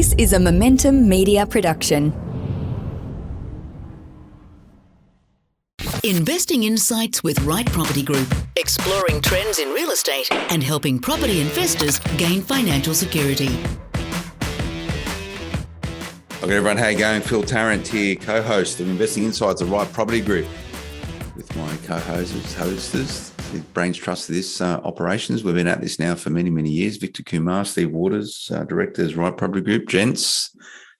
This is a Momentum Media production. Investing insights with Right Property Group, exploring trends in real estate and helping property investors gain financial security. Okay, everyone, how you going? Phil Tarrant here, co-host of Investing Insights of Right Property Group, with my co-hosters, the brains trust of this operations. We've been at this now for many, many years. Victor Kumar, Steve Waters, directors, Right Property Group. Gents,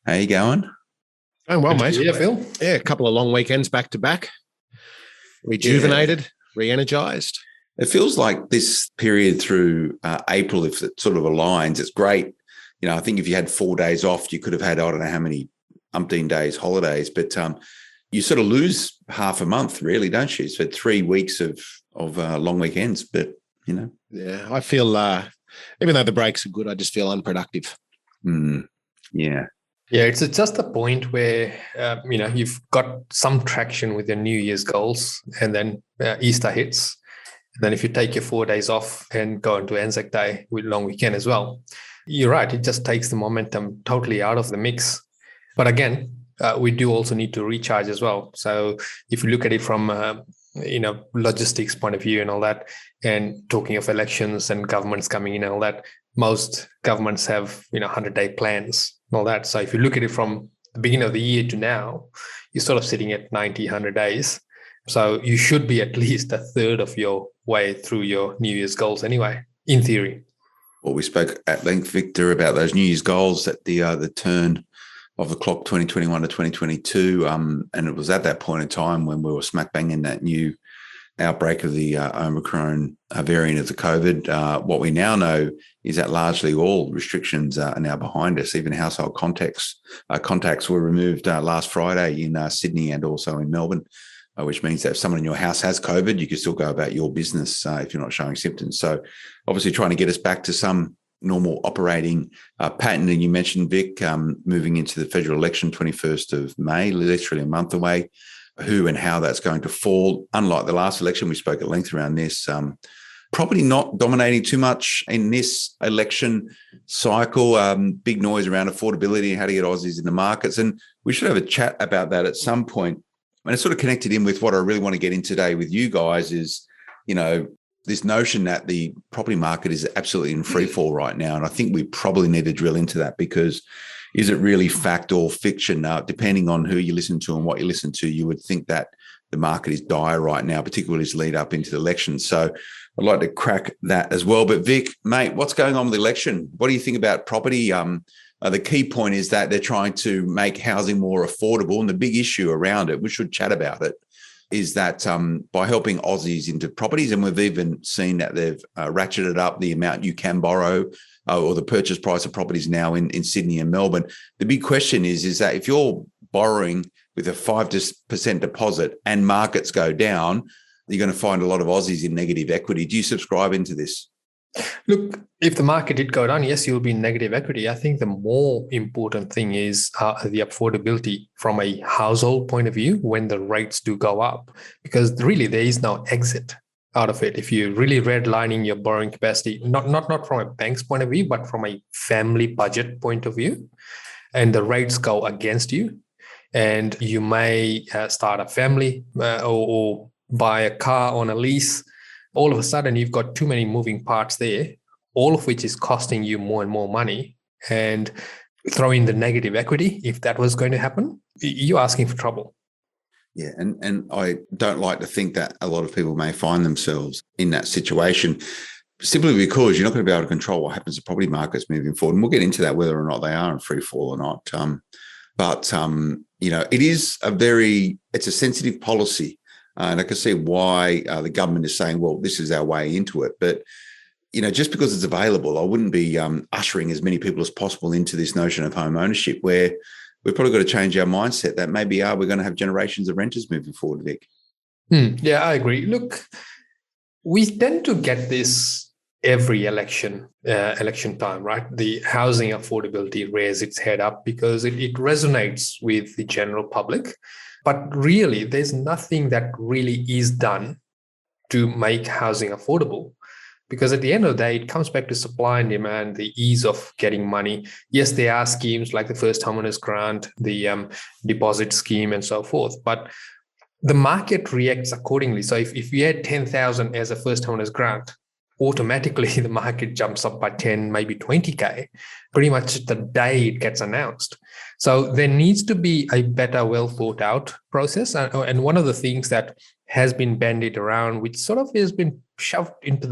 how you going? Going well, mate. Yeah, Phil. Yeah, a couple of long weekends back to back. Rejuvenated, re-energized. It feels like this period through April, if it sort of aligns, it's great. You know, I think if you had 4 days off, you could have had, I don't know how many umpteen days holidays, but you sort of lose half a month, really, don't you? So 3 weeks of long weekends, but, you know. Yeah, I feel, even though the breaks are good, I just feel unproductive. Yeah. Yeah, it's just a point where, you've got some traction with your New Year's goals, and then Easter hits. And then if you take your 4 days off and go into Anzac Day with long weekend as well, you're right. It just takes the momentum totally out of the mix. But again, we do also need to recharge as well. So if you look at it from logistics point of view and all that, and talking of elections and governments coming in and all that, most governments have 100-day plans and all that. So if you look at it from the beginning of the year to now, you're sort of sitting at 90, 100 days. So you should be at least a third of your way through your New Year's goals anyway, in theory. Well, we spoke at length, Victor, about those New Year's goals at the turn of the clock, 2021 to 2022. And it was at that point in time when we were smack bang in that new outbreak of the Omicron variant of the COVID. What we now know is that largely all restrictions are now behind us. Even household contacts were removed last Friday in Sydney and also in Melbourne, which means that if someone in your house has COVID, you can still go about your business if you're not showing symptoms. So obviously trying to get us back to some normal operating pattern. And you mentioned, Vic, moving into the federal election, 21st of May, literally a month away, who and how that's going to fall. Unlike the last election, we spoke at length around this. Probably not dominating too much in this election cycle. Big noise around affordability and how to get Aussies in the markets. And we should have a chat about that at some point. And it's sort of connected in with what I really want to get in today with you guys is, this notion that the property market is absolutely in free fall right now. And I think we probably need to drill into that, because is it really fact or fiction? Depending on who you listen to and what you listen to, you would think that the market is dire right now, particularly as lead up into the election. So I'd like to crack that as well. But Vic, mate, what's going on with the election? What do you think about property? The key point is that they're trying to make housing more affordable. And the big issue around it, we should chat about it, is that by helping Aussies into properties, and we've even seen that they've ratcheted up the amount you can borrow or the purchase price of properties now in Sydney and Melbourne. The big question is that if you're borrowing with a 5% deposit and markets go down, you're going to find a lot of Aussies in negative equity. Do you subscribe into this? Look, if the market did go down, yes, you'll be in negative equity. I think the more important thing is the affordability from a household point of view when the rates do go up, because really there is no exit out of it. If you're really redlining your borrowing capacity, not from a bank's point of view, but from a family budget point of view, and the rates go against you, and you may start a family or buy a car on a lease, all of a sudden you've got too many moving parts there, all of which is costing you more and more money. And throw in the negative equity, if that was going to happen, you're asking for trouble. Yeah, and I don't like to think that a lot of people may find themselves in that situation simply because you're not going to be able to control what happens to property markets moving forward. And we'll get into that, whether or not they are in free fall or not. But it is it's a sensitive policy. And I can see why the government is saying, well, this is our way into it. But, just because it's available, I wouldn't be ushering as many people as possible into this notion of home ownership, where we've probably got to change our mindset that maybe we're going to have generations of renters moving forward, Vic. Yeah, I agree. Look, we tend to get this every election time, right? The housing affordability rears its head up because it resonates with the general public. But really, there's nothing that really is done to make housing affordable. Because at the end of the day, it comes back to supply and demand, the ease of getting money. Yes, there are schemes like the first homeowners grant, the deposit scheme and so forth, but the market reacts accordingly. So if you had 10,000 as a first homeowners grant, automatically the market jumps up by 10, maybe 20K, pretty much the day it gets announced. So there needs to be a better, well thought out process. And one of the things that has been bandied around, which sort of has been shoved onto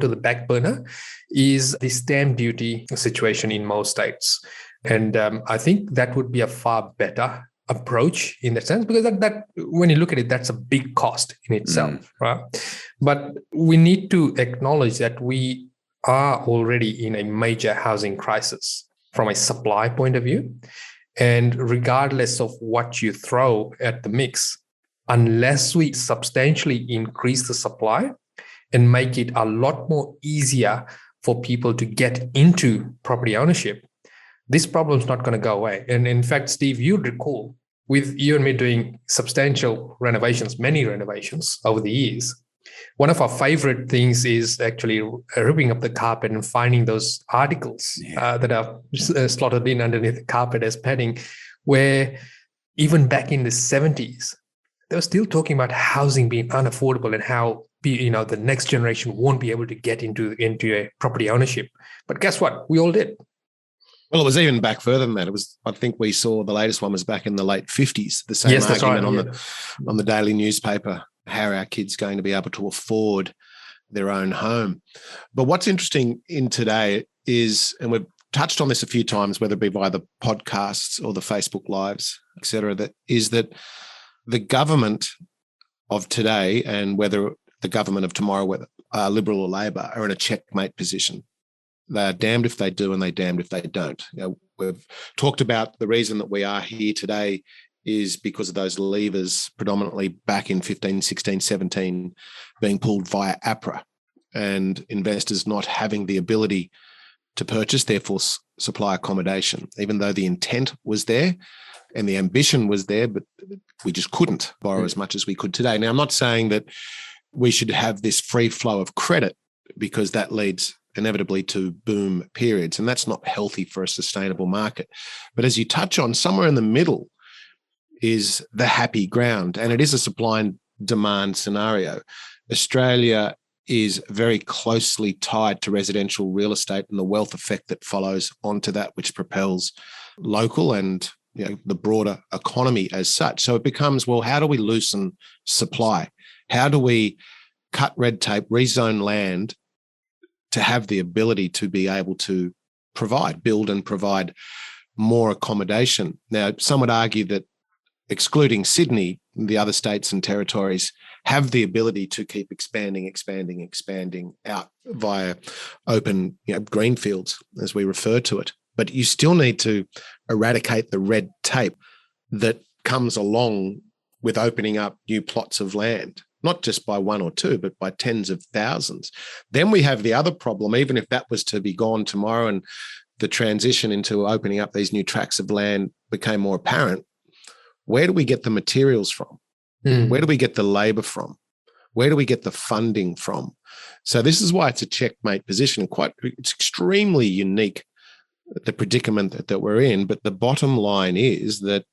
the back burner, is the stamp duty situation in most states. And I think that would be a far better approach in that sense, because that when you look at it, that's a big cost in itself, right? But we need to acknowledge that we are already in a major housing crisis from a supply point of view. And regardless of what you throw at the mix, unless we substantially increase the supply and make it a lot more easier for people to get into property ownership, this problem is not going to go away. And in fact, Steve, you'd recall with you and me doing substantial renovations, many renovations over the years, one of our favorite things is actually ripping up the carpet and finding those articles that are slotted in underneath the carpet as padding, where even back in the 70s, they were still talking about housing being unaffordable and how the next generation won't be able to get into a property ownership. But guess what? We all did. Well, it was even back further than that. I think we saw the latest one was back in the late 50s, the same argument on the daily newspaper, how our kids going to be able to afford their own home. But what's interesting in today is, and we've touched on this a few times, whether it be via the podcasts or the Facebook Lives, et cetera, that the government of today, and whether the government of tomorrow, whether Liberal or Labor, are in a checkmate position. They're damned if they do and they're damned if they don't. We've talked about the reason that we are here today is because of those levers predominantly back in 15, 16, 17 being pulled via APRA and investors not having the ability to purchase, therefore supply accommodation, even though the intent was there and the ambition was there, but we just couldn't borrow as much as we could today. Now, I'm not saying that we should have this free flow of credit, because that leads inevitably to boom periods, and that's not healthy for a sustainable market. But as you touch on, somewhere in the middle is the happy ground, and it is a supply and demand scenario. Australia is very closely tied to residential real estate and the wealth effect that follows onto that, which propels local and the broader economy as such. So it becomes, well, how do we loosen supply? How do we cut red tape, rezone land to have the ability to be able to build and provide more accommodation? Now, some would argue that excluding Sydney, the other states and territories have the ability to keep expanding out via open greenfields, as we refer to it. But you still need to eradicate the red tape that comes along with opening up new plots of land, not just by one or two, but by tens of thousands. Then we have the other problem, even if that was to be gone tomorrow and the transition into opening up these new tracts of land became more apparent, where do we get the materials from? Where do we get the labor from? Where do we get the funding from? So this is why it's a checkmate position. It's extremely unique, the predicament that we're in. But the bottom line is that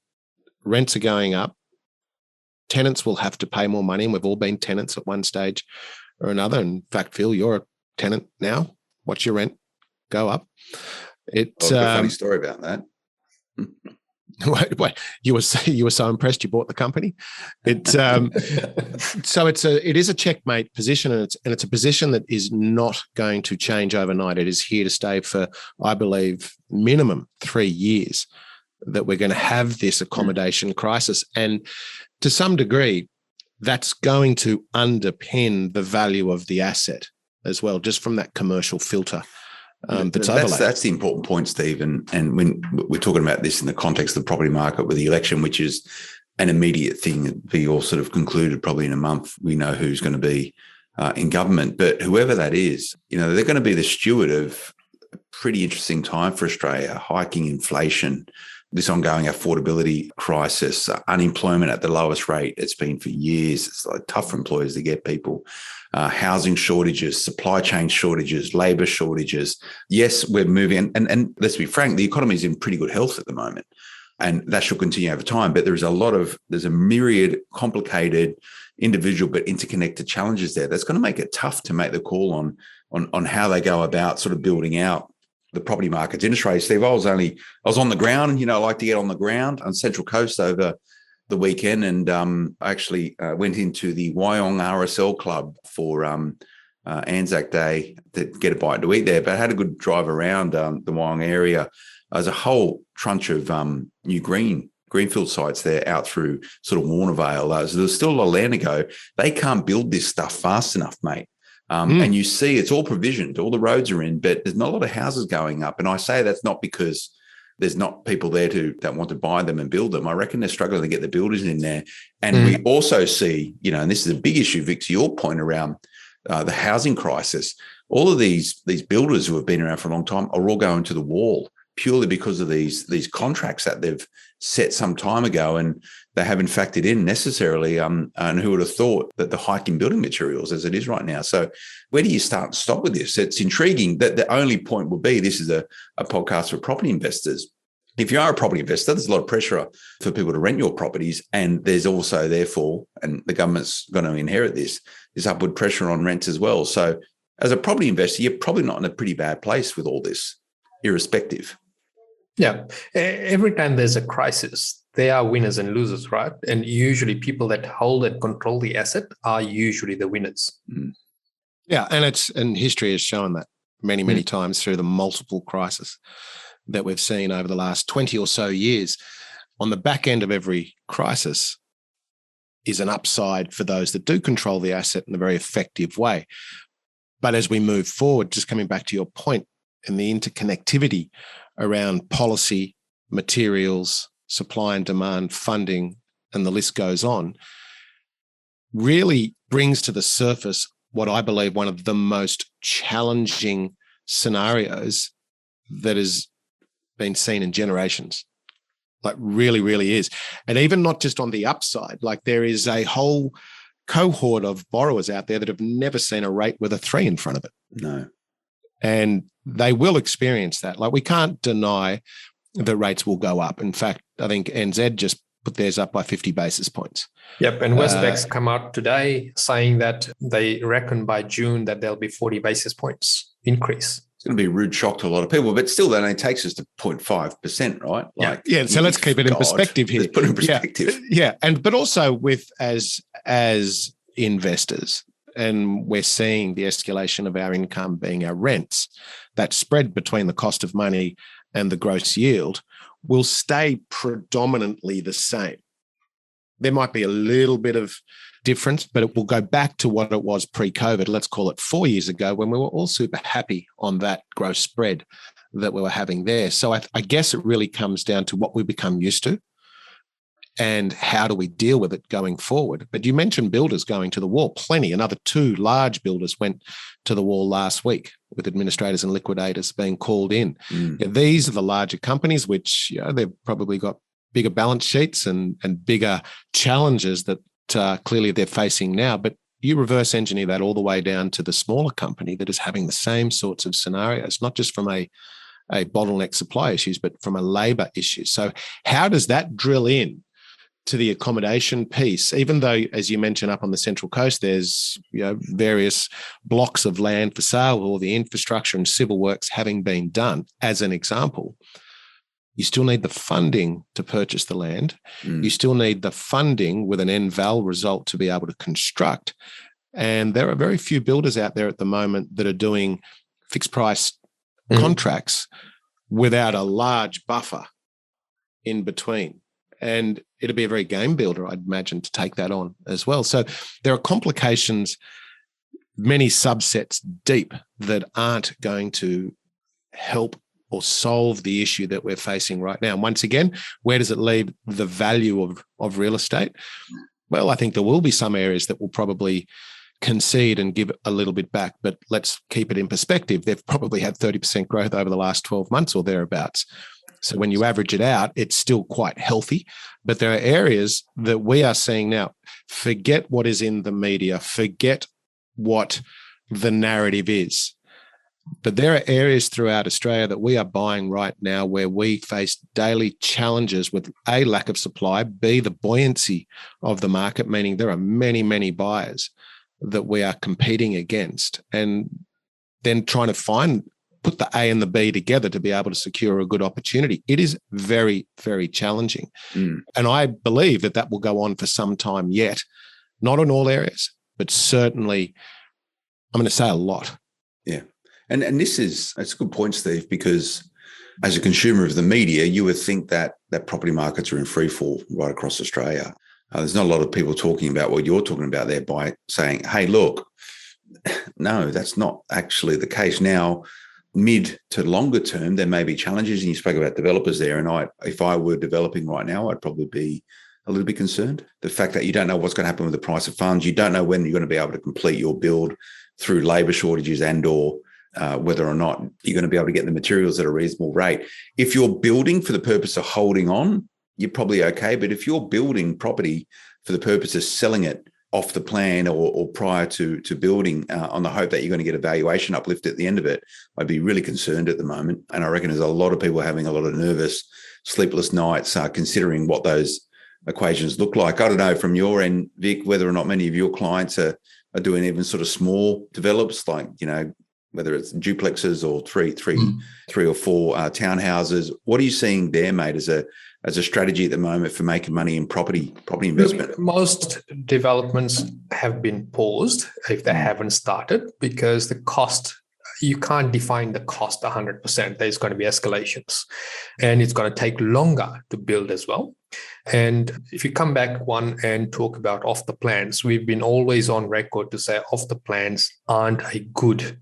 rents are going up. Tenants will have to pay more money, and we've all been tenants at one stage or another. In fact, Phil, you're a tenant now. Watch your rent go up. It's a funny story about that. Wait, you were so impressed you bought the company. So it is a checkmate position, and it's a position that is not going to change overnight. It is here to stay for, I believe, minimum 3 years, that we're going to have this accommodation crisis. And to some degree, that's going to underpin the value of the asset as well, just from that commercial filter. That's the important point, Steve. And when we're talking about this in the context of the property market with the election, which is an immediate thing that be all sort of concluded probably in a month, we know who's going to be in government. But whoever that is, they're going to be the steward of a pretty interesting time for Australia, hiking inflation, this ongoing affordability crisis, unemployment at the lowest rate it's been for years. It's like tough for employers to get people. Housing shortages, supply chain shortages, labour shortages. Yes, we're moving, and let's be frank, the economy is in pretty good health at the moment, and that should continue over time. But there's a myriad complicated, individual but interconnected challenges there that's going to make it tough to make the call on how they go about sort of building out the property markets. Interest rates, Steve, I was on the ground, and I like to get on the ground on Central Coast over the weekend, and I actually went into the Wyong RSL Club for Anzac Day to get a bite to eat there, but I had a good drive around the Wyong area. There's a whole trunch of new greenfield sites there out through sort of Warnervale. So there's still a lot of land to go. They can't build this stuff fast enough, mate. And you see it's all provisioned, all the roads are in, but there's not a lot of houses going up. And I say that's not because there's not people there that want to buy them and build them. I reckon they're struggling to get the builders in there. And we also see, and this is a big issue, Vic, to your point around the housing crisis. All of these builders who have been around for a long time are all going to the wall purely because of these contracts that they've set some time ago, and they haven't factored in necessarily. And who would have thought that the hike in building materials as it is right now? So where do you start and stop with this? It's intriguing. That the only point would be, this is a podcast for property investors. If you are a property investor, there's a lot of pressure for people to rent your properties. And there's also, therefore, and the government's going to inherit this upward pressure on rents as well. So as a property investor, you're probably not in a pretty bad place with all this, irrespective. Yeah. Every time there's a crisis, there are winners and losers, right? And usually people that hold and control the asset are usually the winners. Yeah. And history has shown that many times through the multiple crises that we've seen over the last 20 or so years. On the back end of every crisis is an upside for those that do control the asset in a very effective way. But as we move forward, just coming back to your point, and the interconnectivity around policy, materials, supply and demand, funding, and the list goes on, really brings to the surface what I believe one of the most challenging scenarios that has been seen in generations. Like really, really is. And even not just on the upside, like there is a whole cohort of borrowers out there that have never seen a rate with a 3 in front of it. No. And they will experience that. Like we can't deny that rates will go up. In fact, I think NZ just put theirs up by 50 basis points. Yep. And Westpac's come out today saying that they reckon by June that there'll be 40 basis points increase. It's going to be a rude shock to a lot of people, but still that only takes us to 0.5%, right? Yeah. So let's keep it in perspective here. Let's put it in perspective. Yeah. But also with as investors, and we're seeing the escalation of our income being our rents, that spread between the cost of money and the gross yield will stay predominantly the same. There might be a little bit of difference, but it will go back to what it was pre-COVID, let's call it 4 years ago, when we were all super happy on that gross spread that we were having there. So I guess it really comes down to what we become used to and how do we deal with it going forward. But you mentioned builders going to the wall. Plenty. Another 2 large builders went to the wall last week with administrators and liquidators being called in. Yeah, these are the larger companies, which they've probably got bigger balance sheets and bigger challenges that clearly they're facing now. But you reverse engineer that all the way down to the smaller company that is having the same sorts of scenarios, not just from a bottleneck supply issues, but from a labour issue. So how does that drill in to the accommodation piece? Even though, as you mentioned, up on the Central Coast, there's various blocks of land for sale, or the infrastructure and civil works having been done, as an example, you still need the funding to purchase the land. You still need the funding with an NVAL result to be able to construct. And there are very few builders out there at the moment that are doing fixed price contracts without a large buffer in between. And it'll be a very game builder, I'd imagine, to take that on as well. So there are complications, many subsets deep, that aren't going to help or solve the issue that we're facing right now. And once again, where does it leave the value of real estate? Well, I think there will be some areas that will probably concede and give a little bit back, but let's keep it in perspective. They've probably had 30% growth over the last 12 months or thereabouts. So when you average it out, it's still quite healthy. But there are areas that we are seeing now, forget what is in the media, forget what the narrative is. But there are areas throughout Australia that we are buying right now where we face daily challenges with A, lack of supply, B, the buoyancy of the market, meaning there are many, many buyers that we are competing against, and then trying to put the A and the B together to be able to secure a good opportunity. It is very, very challenging. And I believe that will go on for some time yet, not in all areas, but certainly, I'm going to say a lot. Yeah. And it's a good point, Steve, because as a consumer of the media, you would think that property markets are in free fall right across Australia. There's not a lot of people talking about what you're talking about there by saying, hey, look, no, that's not actually the case. Now, mid to longer term, there may be challenges, and you spoke about developers there, and if I were developing right now, I'd probably be a little bit concerned. The fact that you don't know what's going to happen with the price of funds, you don't know when you're going to be able to complete your build through labour shortages and or whether or not you're going to be able to get the materials at a reasonable rate. If you're building for the purpose of holding on, you're probably okay. But if you're building property for the purpose of selling it off the plan or prior to building on the hope that you're going to get a valuation uplift at the end of it, I'd be really concerned at the moment. And I reckon there's a lot of people having a lot of nervous, sleepless nights considering what those equations look like. I don't know from your end, Vic, whether or not many of your clients are doing even sort of small develops, like, whether it's duplexes or three or four townhouses. What are you seeing there, mate, as a strategy at the moment for making money in property investment? Look, most developments have been paused if they haven't started, because the cost, you can't define the cost 100%. There's going to be escalations, and it's going to take longer to build as well. And if you come back one and talk about off the plans, we've been always on record to say off the plans aren't a good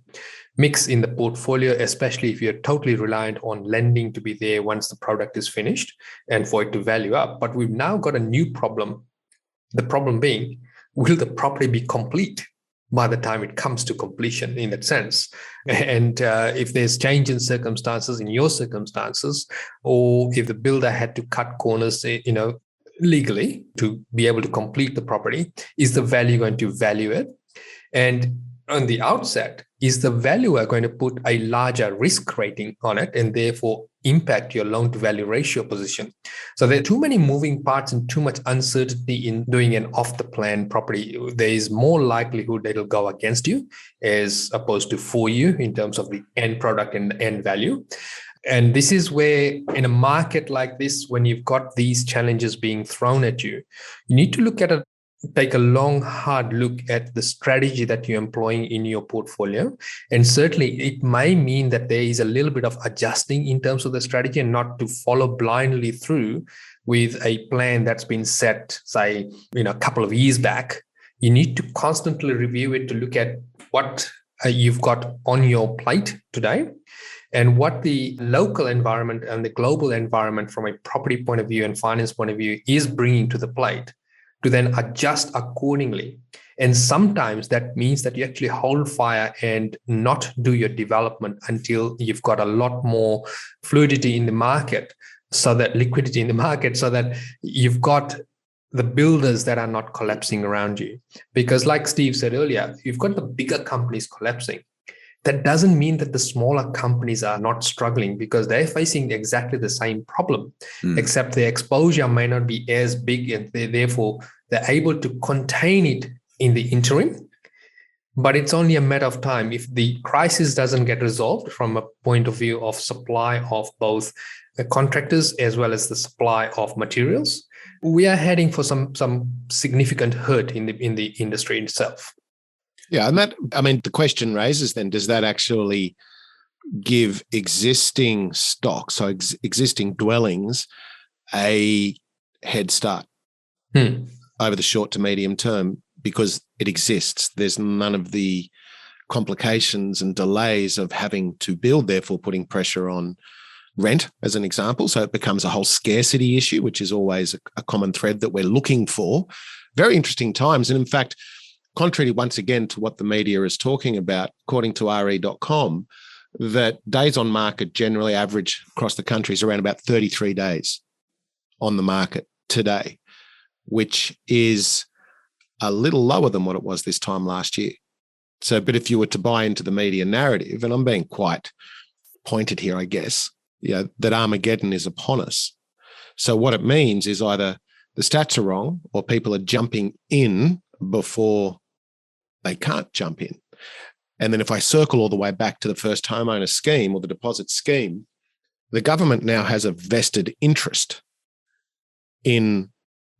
mix in the portfolio, especially if you're totally reliant on lending to be there once the product is finished and for it to value up. But we've now got a new problem. The problem being, will the property be complete by the time it comes to completion in that sense? And if there's change in circumstances, in your circumstances, or if the builder had to cut corners, legally to be able to complete the property, is the value going to value it? And on the outset, is the valuer going to put a larger risk rating on it and therefore impact your loan to value ratio position? So there are too many moving parts and too much uncertainty in doing an off the plan property. There is more likelihood that it'll go against you as opposed to for you in terms of the end product and the end value. And this is where, in a market like this, when you've got these challenges being thrown at you, you need to take a long, hard look at the strategy that you're employing in your portfolio. And certainly it may mean that there is a little bit of adjusting in terms of the strategy, and not to follow blindly through with a plan that's been set, say, a couple of years back. You need to constantly review it to look at what you've got on your plate today, and what the local environment and the global environment from a property point of view and finance point of view is bringing to the plate, to then adjust accordingly. And sometimes that means that you actually hold fire and not do your development until you've got a lot more fluidity in the market, so that liquidity in the market, so that you've got the builders that are not collapsing around you. Because like Steve said earlier, you've got the bigger companies collapsing. That doesn't mean that the smaller companies are not struggling, because they're facing exactly the same problem, except their exposure may not be as big, and therefore they're able to contain it in the interim. But it's only a matter of time. If the crisis doesn't get resolved from a point of view of supply of both the contractors as well as the supply of materials, we are heading for some significant hurt in the industry itself. Yeah, and the question raises then, does that actually give existing stocks, so existing dwellings, a head start over the short to medium term, because it exists? There's none of the complications and delays of having to build, therefore putting pressure on rent, as an example. So it becomes a whole scarcity issue, which is always a common thread that we're looking for. Very interesting times. And in fact, contrary once again to what the media is talking about, according to re.com, that days on market generally average across the country is around about 33 days on the market today, which is a little lower than what it was this time last year. So, but if you were to buy into the media narrative, and I'm being quite pointed here, I guess, that Armageddon is upon us. So what it means is either the stats are wrong or people are jumping in before they can't jump in. And then if I circle all the way back to the first homeowner scheme or the deposit scheme, the government now has a vested interest in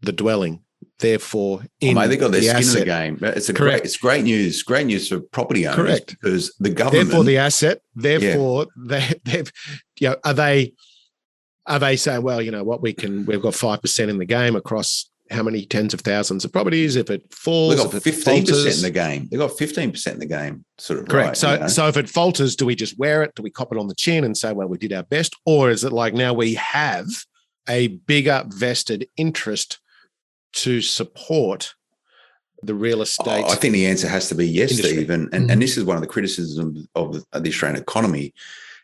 the dwelling. Therefore, they got their skin asset. in the game. It's great news. Great news for property owners. Correct. Because the government. Therefore, the asset. Therefore, they've. Are they saying, well, you know what, we've got 5% in the game across how many tens of thousands of properties? If it falls, they got 15% in the game. They got 15% in the game. Sort of correct. Right, so if it falters, do we just wear it? Do we cop it on the chin and say, well, we did our best, or is it like now we have a bigger vested interest to support the real estate? I think the answer has to be yes, industry. Steve. And this is one of the criticisms of the Australian economy,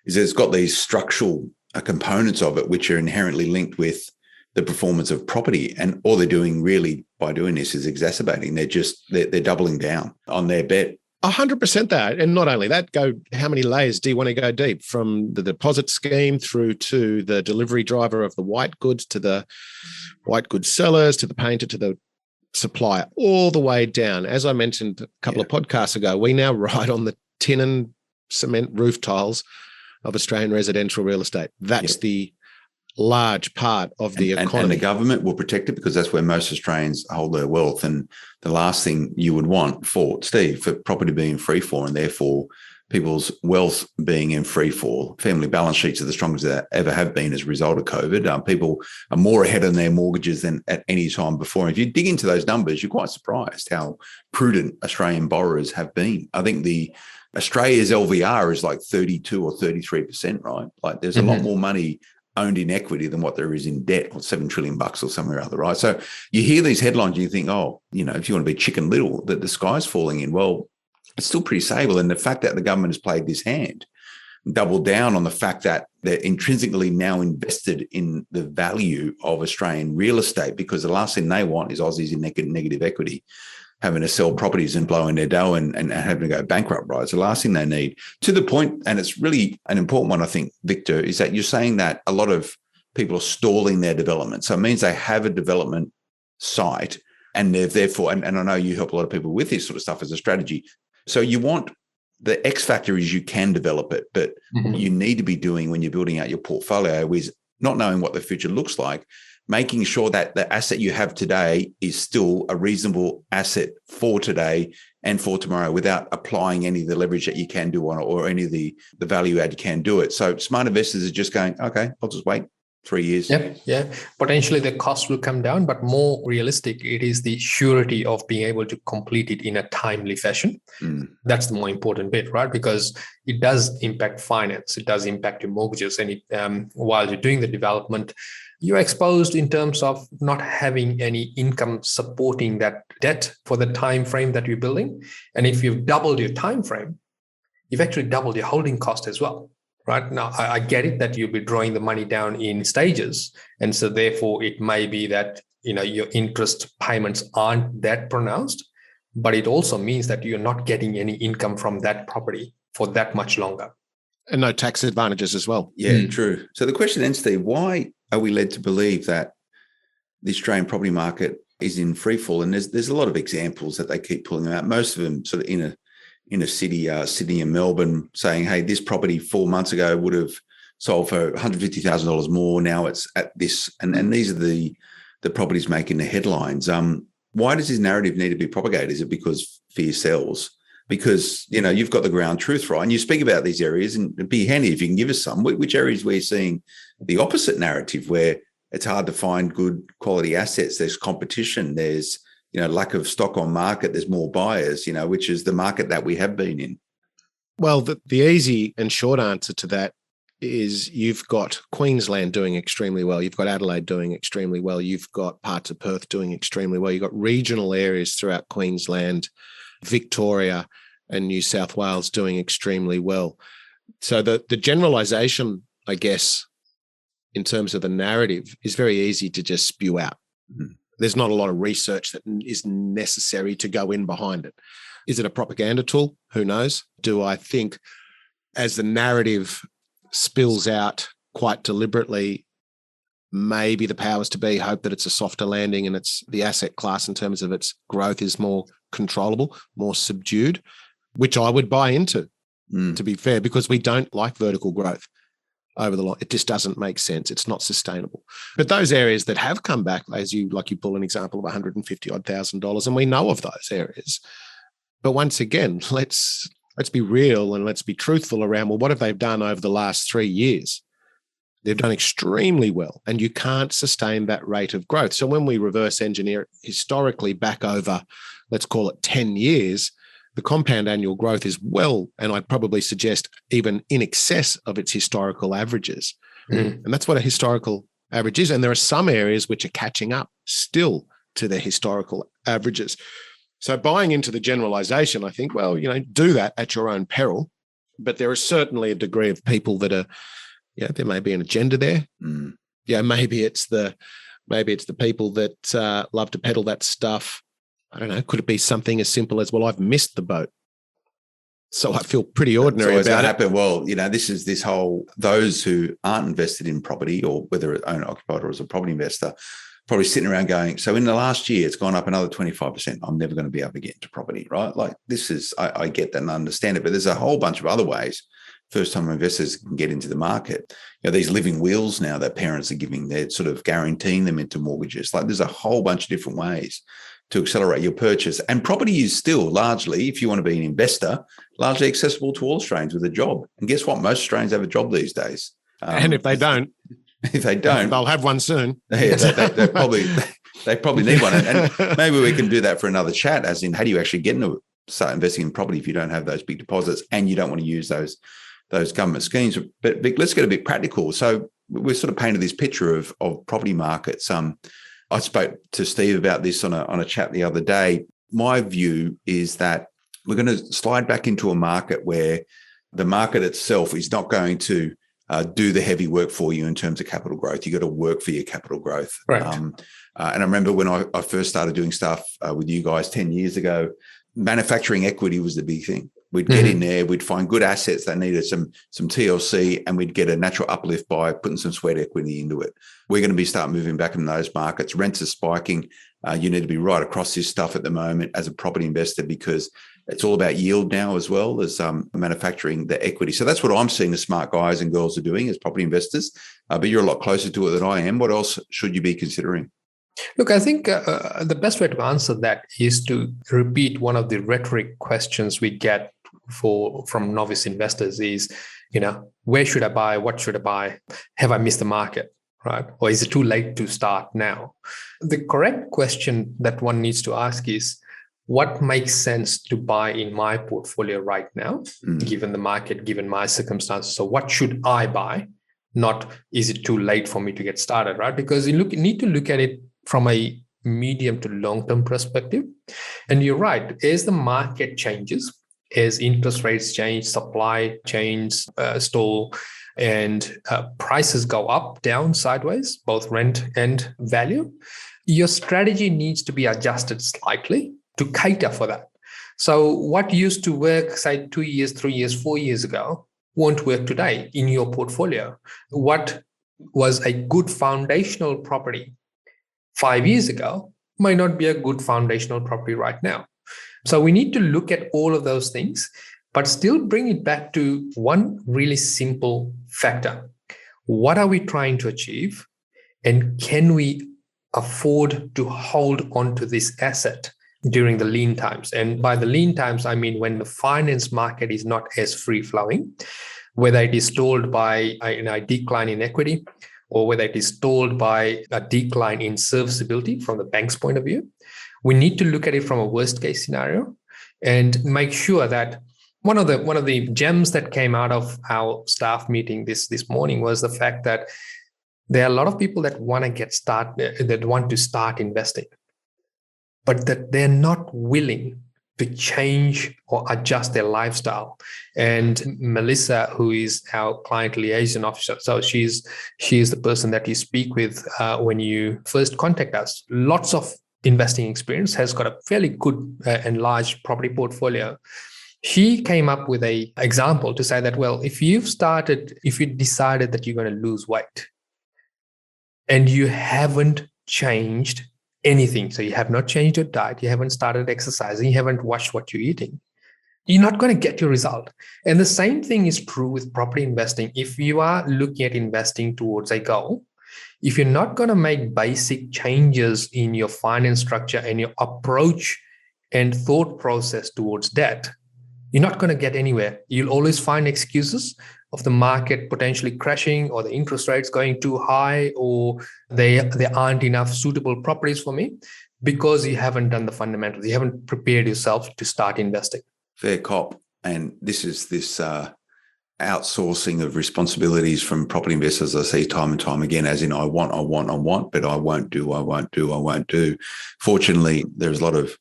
is that it's got these structural components of it which are inherently linked with the performance of property. And all they're doing really by doing this is exacerbating. They're doubling down on their bet. 100% that. And not only that, how many layers do you want to go deep, from the deposit scheme through to the delivery driver of the white goods, to the white goods sellers, to the painter, to the supplier, all the way down. As I mentioned a couple of podcasts ago, we now ride on the tin and cement roof tiles of Australian residential real estate. That's the large part of the economy. And the government will protect it, because that's where most Australians hold their wealth. And the last thing you would want for property being free fall, and therefore people's wealth being in free fall. Family balance sheets are the strongest they ever have been as a result of COVID. People are more ahead on their mortgages than at any time before. And if you dig into those numbers, you're quite surprised how prudent Australian borrowers have been. I think Australia's LVR is like 32 or 33%, right? Like there's a lot more money owned in equity than what there is in debt, or $7 trillion or somewhere or other, right? So you hear these headlines and you think, if you want to be Chicken Little, that the sky's falling in. Well, it's still pretty stable. And the fact that the government has played this hand, doubled down on the fact that they're intrinsically now invested in the value of Australian real estate, because the last thing they want is Aussies in negative equity, having to sell properties and blowing their dough and having to go bankrupt, right? It's the last thing they need. To the point, and it's really an important one, I think, Victor, is that you're saying that a lot of people are stalling their development. So it means they have a development site and they're therefore, and I know you help a lot of people with this sort of stuff as a strategy. So you want, the X factor is you can develop it, but you need to be doing, when you're building out your portfolio, is not knowing what the future looks like, making sure that the asset you have today is still a reasonable asset for today and for tomorrow, without applying any of the leverage that you can do on it or any of the value add you can do it. So smart investors are just going, okay, I'll just wait 3 years. Yeah. Potentially the cost will come down, but more realistic, it is the surety of being able to complete it in a timely fashion. That's the more important bit, right? Because it does impact finance. It does impact your mortgages. And while you're doing the development, you're exposed in terms of not having any income supporting that debt for the time frame that you're building. And if you've doubled your time frame, you've actually doubled your holding cost as well. Right now, I get it that you'll be drawing the money down in stages. And so therefore, it may be that, your interest payments aren't that pronounced, but it also means that you're not getting any income from that property for that much longer. And no tax advantages as well. Yeah, true. So the question then, Steve, why are we led to believe that the Australian property market is in free fall? And there's a lot of examples that they keep pulling out, most of them sort of in a city, Sydney and Melbourne, saying, hey, this property 4 months ago would have sold for $150,000 more. Now it's at this. And these are the properties making the headlines. Why does this narrative need to be propagated? Is it because fear sells? Because, you've got the ground truth, right? And you speak about these areas, and it'd be handy if you can give us some. Which areas where you're seeing the opposite narrative, where it's hard to find good quality assets, there's competition, there's lack of stock on market, there's more buyers, which is the market that we have been in? Well, the easy and short answer to that is you've got Queensland doing extremely well. You've got Adelaide doing extremely well. You've got parts of Perth doing extremely well. You've got regional areas throughout Queensland, Victoria and New South Wales doing extremely well. So the generalization, I guess, in terms of the narrative is very easy to just spew out. Mm-hmm. There's not a lot of research that is necessary to go in behind it. Is it a propaganda tool? Who knows? Do I think as the narrative spills out quite deliberately, maybe the powers to be hope that it's a softer landing and it's the asset class in terms of its growth is more controllable, more subdued, which I would buy into, to be fair, because we don't like vertical growth over the long. It just doesn't make sense. It's not sustainable. But those areas that have come back, you pull an example of $150,000, and we know of those areas. But once again, let's be real and let's be truthful around, well, what have they done over the last 3 years? They've done extremely well, and you can't sustain that rate of growth. So when we reverse engineer it historically back over, let's call it 10 years, the compound annual growth is well, and I'd probably suggest even in excess of its historical averages. And that's what a historical average is. And there are some areas which are catching up still to their historical averages. So buying into the generalization, I think, well, do that at your own peril. But there is certainly a degree of people that are, there may be an agenda there. Maybe it's the people that love to peddle that stuff. I don't know. Could it be something as simple as, well, I've missed the boat, so I feel pretty ordinary about it. Happen. Well, this is this whole, those who aren't invested in property, or whether owner occupied or as a property investor, probably sitting around going, so in the last year, it's gone up another 25%. I'm never going to be able to get into property, right? Like this is, I get that and understand it, but there's a whole bunch of other ways first-time investors can get into the market. These living wills now that parents are giving, they're sort of guaranteeing them into mortgages. Like there's a whole bunch of different ways to accelerate your purchase. And property is still largely, if you want to be an investor, largely accessible to all Australians with a job. And guess what? Most Australians have a job these days. And if they don't, they'll have one soon. Yeah, they probably need one. And maybe we can do that for another chat, as in, how do you actually get into start investing in property if you don't have those big deposits and you don't want to use those government schemes? But Vic, let's get a bit practical. So we've sort of painted this picture of property markets. I spoke to Steve about this on a chat the other day. My view is that we're going to slide back into a market where the market itself is not going to do the heavy work for you in terms of capital growth. You got to work for your capital growth. Right. And I remember when I first started doing stuff with you guys 10 years ago, manufacturing equity was the big thing. We'd get in there, we'd find good assets that needed some TLC, and we'd get a natural uplift by putting some sweat equity into it. We're going to start moving back in those markets. Rents are spiking. You need to be right across this stuff at the moment as a property investor, because it's all about yield now as well as manufacturing the equity. So that's what I'm seeing the smart guys and girls are doing as property investors. But you're a lot closer to it than I am. What else should you be considering? Look, I think the best way to answer that is to repeat one of the rhetoric questions we get from novice investors is, where should I buy? What should I buy? Have I missed the market? Right? Or is it too late to start now? The correct question that one needs to ask is, what makes sense to buy in my portfolio right now, given the market, given my circumstances? So what should I buy? Not, is it too late for me to get started, right? Because you need to look at it from a medium to long-term perspective. And you're right, as the market changes, as interest rates change, supply chains stall, and prices go up, down, sideways, both rent and value, your strategy needs to be adjusted slightly to cater for that. So what used to work, say, 2 years, 3 years, 4 years ago, won't work today in your portfolio. What was a good foundational property 5 years ago might not be a good foundational property right now. So we need to look at all of those things, but still bring it back to one really simple factor. What are we trying to achieve? And can we afford to hold on to this asset during the lean times? And by the lean times, I mean when the finance market is not as free-flowing, whether it is stalled by a decline in equity, or whether it is stalled by a decline in serviceability from the bank's point of view. We need to look at it from a worst case scenario and make sure that one of the gems that came out of our staff meeting this morning was the fact that there are a lot of people that want to start investing, but that they're not willing to change or adjust their lifestyle. And Melissa, who is our client liaison officer, so she's the person that you speak with when you first contact us. Lots of investing experience, has got a fairly good and large property portfolio. She came up with an example to say that, well, if you decided that you're going to lose weight and you haven't changed anything, so you have not changed your diet, you haven't started exercising, you haven't watched what you're eating, you're not going to get your result. And the same thing is true with property investing. If you are looking at investing towards a goal, if you're not going to make basic changes in your finance structure and your approach and thought process towards debt, you're not going to get anywhere. You'll always find excuses of the market potentially crashing, or the interest rates going too high, or there aren't enough suitable properties for me, because you haven't done the fundamentals. You haven't prepared yourself to start investing. Fair cop. And this outsourcing of responsibilities from property investors I see time and time again, as in I want, but I won't do. Fortunately, there's a lot of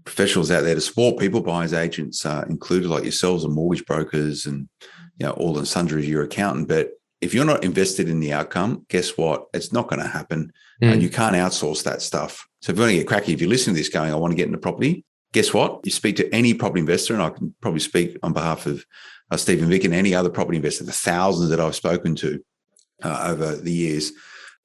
professionals out there to support people, buyers agents included, like yourselves, and mortgage brokers, and all and sundry, your accountant. But if you're not invested in the outcome, guess what? It's not going to happen. And you can't outsource that stuff. So if you want to get cracky, if you're listening to this going, I want to get into property, guess what? You speak to any property investor, and I can probably speak on behalf of Stephen Vick and any other property investor, the thousands that I've spoken to over the years.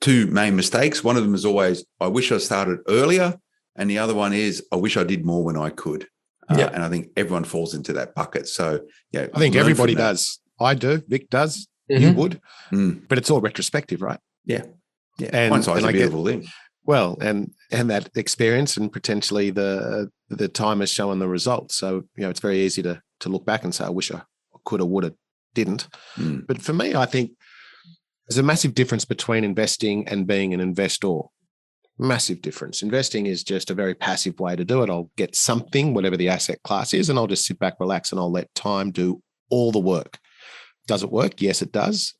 Two main mistakes. One of them is always, I wish I started earlier. And the other one is, I wish I did more when I could. And I think everyone falls into that bucket. So, I think everybody does. I do. Vic does. Mm-hmm. You would. But it's all retrospective, right? Yeah. And hindsight's a beautiful thing. Well, and that experience, and potentially the time has shown the results. So, it's very easy to look back and say, I wish I could have, would have, didn't. But for me, I think there's a massive difference between investing and being an investor. Massive difference. Investing is just a very passive way to do it. I'll get something, whatever the asset class is, and I'll just sit back, relax, and I'll let time do all the work. Does it work? Yes, it does.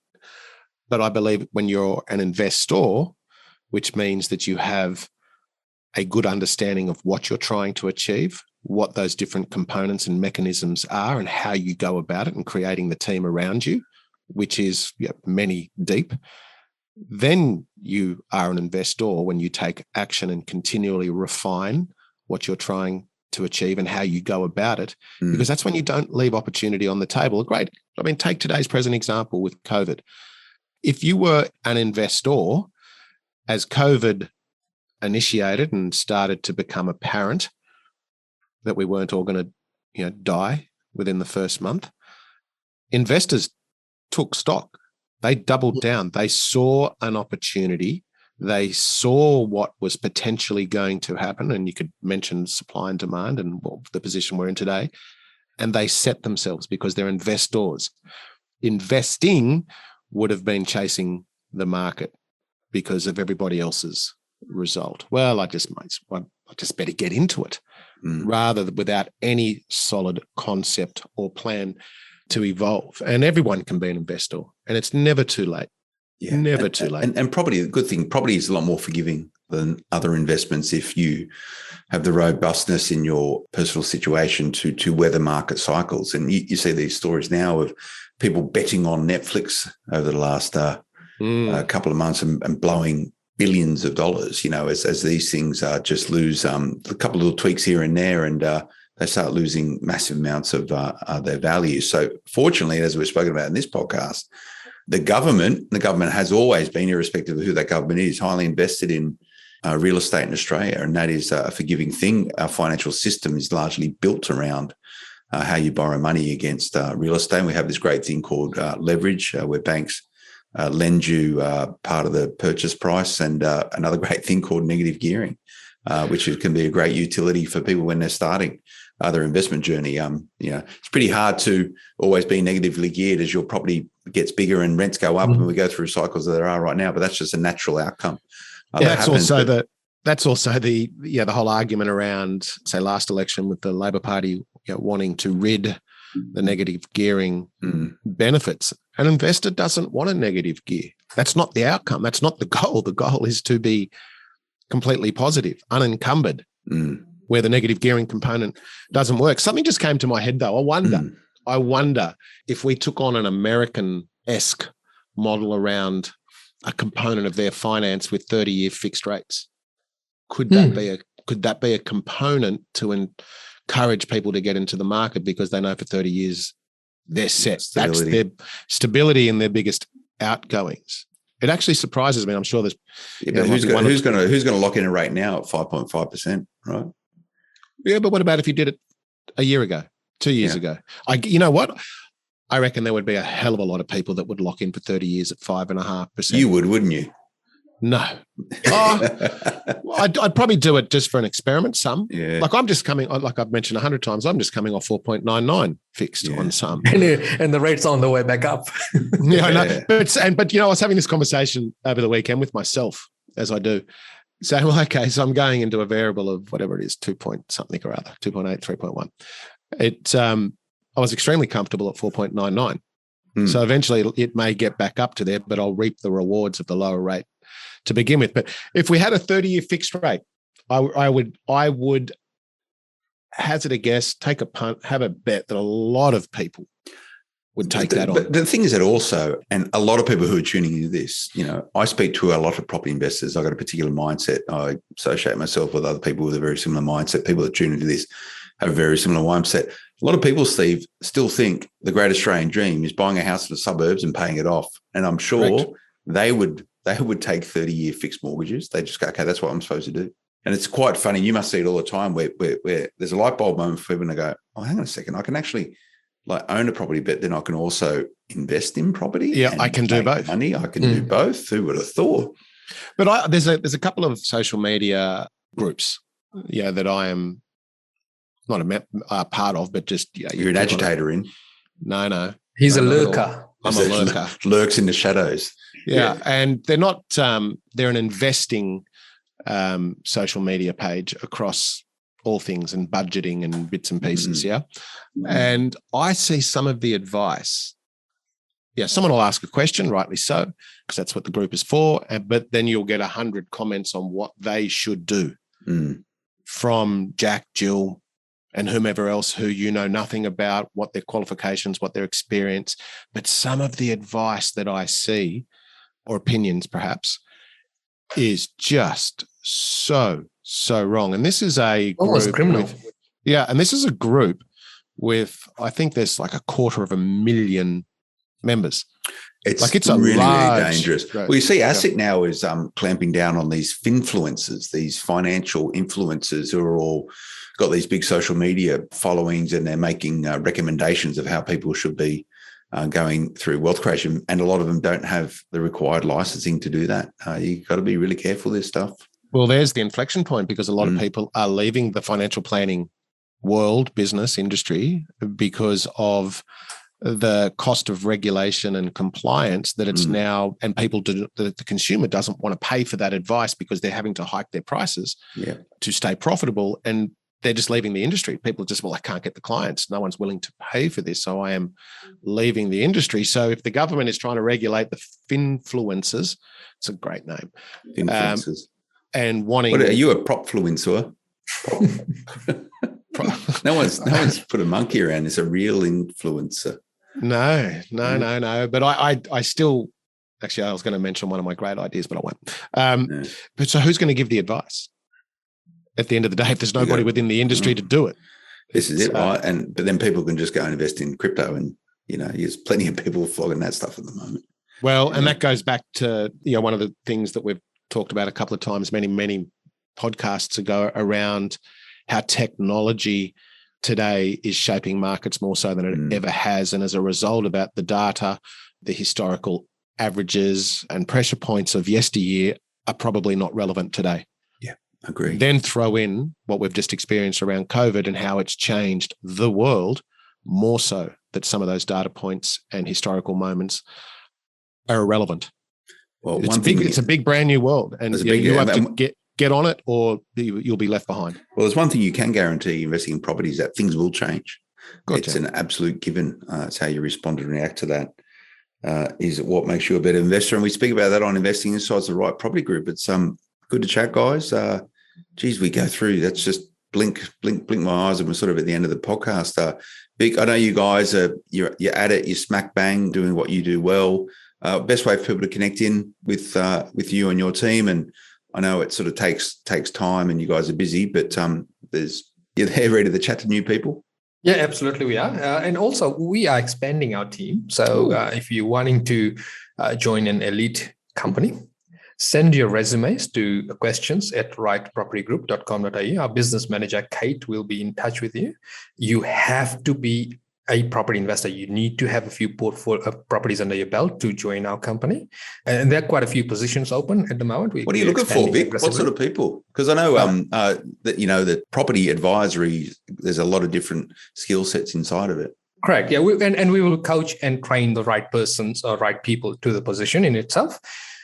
But I believe when you're an investor, which means that you have a good understanding of what you're trying to achieve, what those different components and mechanisms are, and how you go about it, and creating the team around you, which is many deep, then you are an investor when you take action and continually refine what you're trying to achieve and how you go about it, because that's when you don't leave opportunity on the table. Great. Take today's present example with COVID. If you were an investor, as COVID initiated and started to become apparent that we weren't all going to, die within the first month, investors took stock. They doubled down. They saw an opportunity. They saw what was potentially going to happen. And you could mention supply and demand and the position we're in today. And they set themselves, because they're investors. Investing would have been chasing the market because of everybody else's result. Well, I just better get into it, rather than without any solid concept or plan to evolve. And everyone can be an investor, and it's never too late. Never too late. And property, the good thing, property is a lot more forgiving than other investments if you have the robustness in your personal situation to weather market cycles. And you see these stories now of people betting on Netflix over the last couple of months and blowing billions of dollars, as these things just lose a couple of little tweaks here and there, and they start losing massive amounts of their value. So fortunately, as we've spoken about in this podcast, the government has always been, irrespective of who that government is, highly invested in real estate in Australia, and that is a forgiving thing. Our financial system is largely built around how you borrow money against real estate. And we have this great thing called leverage, where banks lend you part of the purchase price, and another great thing called negative gearing, which can be a great utility for people when they're starting their investment journey. It's pretty hard to always be negatively geared as your property gets bigger and rents go up, and we go through cycles that there are right now. But that's just a natural outcome. That's also the whole argument around, say, last election with the Labor Party wanting to rid the negative gearing benefits. An investor doesn't want a negative gear. That's not the outcome. That's not the goal. The goal is to be completely positive, unencumbered. where the negative gearing component doesn't work. Something just came to my head though. I wonder if we took on an American-esque model around a component of their finance with 30-year fixed rates. Could that be a component to encourage people to get into the market because they know for 30 years they're set. Stability. That's their stability and their biggest outgoings. It actually surprises me. I'm sure there's but who's going to lock in a rate now at 5.5%, right? Yeah, but what about if you did it a year ago, 2 years ago? You know what? I reckon there would be a hell of a lot of people that would lock in for 30 years at 5.5%. You would, wouldn't you? No. I'd probably do it just for an experiment, some. Yeah. Like I'm just coming, like I've mentioned 100 times, I'm just coming off 4.99 fixed on some. And the rate's on the way back up. Yeah, I know. But you know, I was having this conversation over the weekend with myself, as I do. Saying, well, okay, so I'm going into a variable of whatever it is, 2 point something or other, 2.8, 3.1. I was extremely comfortable at 4.99. So eventually it may get back up to there, but I'll reap the rewards of the lower rate to begin with. But if we had a 30-year fixed rate, I would hazard a guess, take a punt, have a bet that a lot of people would take that on. But the thing is that also, and a lot of people who are tuning into this, you know, I speak to a lot of property investors. I've got a particular mindset. I associate myself with other people with a very similar mindset. People that tune into this have a very similar mindset. A lot of people, Steve, still think the great Australian dream is buying a house in the suburbs and paying it off. And I'm sure they would take 30-year fixed mortgages. They just go, okay, that's what I'm supposed to do. And it's quite funny. You must see it all the time where there's a light bulb moment for people to go, oh, hang on a second, I can actually own a property, but then I can also invest in property. Yeah, I can do both. Money, I can do both. Who would have thought? But there's a couple of social media groups, that I am not a part of, but just you're an agitator in. No. He's a lurker. I'm a lurker. Lurks in the shadows. Yeah, and they're not. They're an investing social media page across all things and budgeting and bits and pieces. And I see some of the advice. Yeah, someone will ask a question, rightly so, because that's what the group is for. But then you'll get 100 comments on what they should do from Jack, Jill, and whomever else who you know nothing about, what their qualifications, what their experience. But some of the advice that I see, or opinions perhaps, is just so wrong. And this is a almost group criminal. And this is a group with, I think there's like 250,000 members. It's a really, large, really dangerous. Right. Well, you see, ASIC now is clamping down on these finfluencers, these financial influencers who are all got these big social media followings, and they're making recommendations of how people should be going through wealth creation. And a lot of them don't have the required licensing to do that. You've got to be really careful with this stuff. Well, there's the inflection point, because a lot of people are leaving the financial planning world, business, industry, because of the cost of regulation and compliance that it's now, and the consumer doesn't want to pay for that advice because they're having to hike their prices to stay profitable, and they're just leaving the industry. People are just, I can't get the clients. No one's willing to pay for this, so I am leaving the industry. So if the government is trying to regulate the finfluencers, it's a great name. Influencers. And wanting... What, are you a propfluencer? No one's put a monkey around. It's a real influencer. No. But I still, actually, I was going to mention one of my great ideas, but I won't. But so who's going to give the advice at the end of the day if there's nobody within the industry to do it? This is it, right? But then people can just go and invest in crypto, and there's plenty of people flogging that stuff at the moment. Well, and that goes back to one of the things that we've talked about a couple of times, many podcasts ago, around how technology today is shaping markets more so than it ever has. And as a result, about the data, the historical averages and pressure points of yesteryear are probably not relevant today. Yeah, agree. Then throw in what we've just experienced around COVID and how it's changed the world, more so that some of those data points and historical moments are irrelevant. Well, it's a big brand new world, and you have to get on it, or you'll be left behind. Well, there's one thing you can guarantee investing in property is that things will change. Gotcha. It's an absolute given. It's how you respond and react to that is what makes you a better investor. And we speak about that on Investing Insights, the Right Property Group. It's good to chat, guys. We go through. That's just blink my eyes and we're sort of at the end of the podcast. Vic, I know you guys you're at it, you're smack bang doing what you do well. Best way for people to connect in with you and your team, and I know it sort of takes time and you guys are busy, but you're there ready to chat to new people. Yeah, absolutely we are. And also we are expanding our team. So if you're wanting to join an elite company, send your resumes to questions@rightpropertygroup.com.au. Our business manager, Kate, will be in touch with you. You have to be a property investor. You need to have a few portfolio of properties under your belt to join our company. And there are quite a few positions open at the moment. What are you looking for, Vic? What sort of people? Because I know that the property advisory, there's a lot of different skill sets inside of it. Correct. Yeah, and we will coach and train the right persons or right people to the position in itself.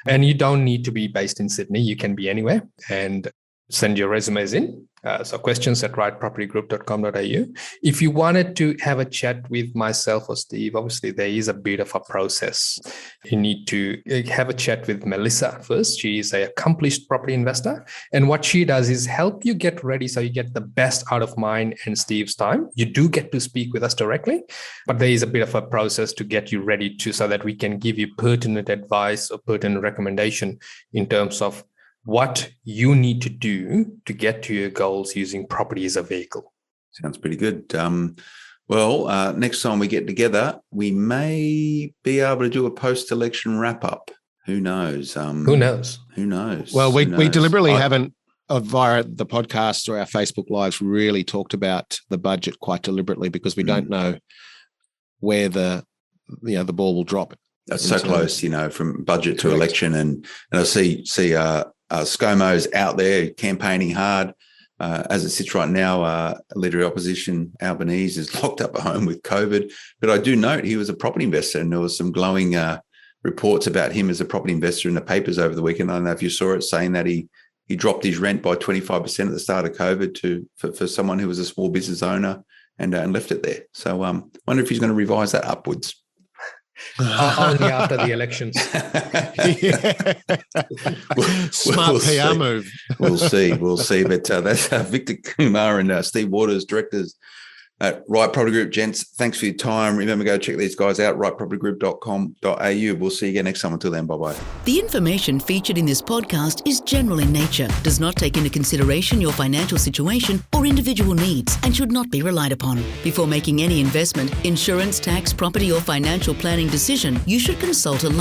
And you don't need to be based in Sydney. You can be anywhere, and send your resumes in. So questions@rightpropertygroup.com.au. If you wanted to have a chat with myself or Steve, obviously there is a bit of a process. You need to have a chat with Melissa first. She is an accomplished property investor. And what she does is help you get ready so you get the best out of mine and Steve's time. You do get to speak with us directly, but there is a bit of a process to get you ready so that we can give you pertinent advice or pertinent recommendation in terms of what you need to do to get to your goals using property as a vehicle. Sounds pretty good. Next time we get together, we may be able to do a post-election wrap-up. Who knows? Who knows? Well, we deliberately haven't, via the podcast or our Facebook Lives, really talked about the budget quite deliberately because we don't know where the ball will drop. That's so close, from budget to election. And I see ScoMo's out there campaigning hard. As it sits right now, Leader of Opposition, Albanese, is locked up at home with COVID. But I do note he was a property investor, and there was some glowing reports about him as a property investor in the papers over the weekend. I don't know if you saw it, saying that he dropped his rent by 25% at the start of COVID for someone who was a small business owner and left it there. So I wonder if he's going to revise that upwards. Only after the elections. Smart PR move. We'll see. But that's Victor Kumar and Steve Waters, directors at Right Property Group. Gents, thanks for your time. Remember, go check these guys out, rightpropertygroup.com.au. We'll see you again next time. Until then, bye-bye. The information featured in this podcast is general in nature, does not take into consideration your financial situation or individual needs, and should not be relied upon. Before making any investment, insurance, tax, property, or financial planning decision, you should consult a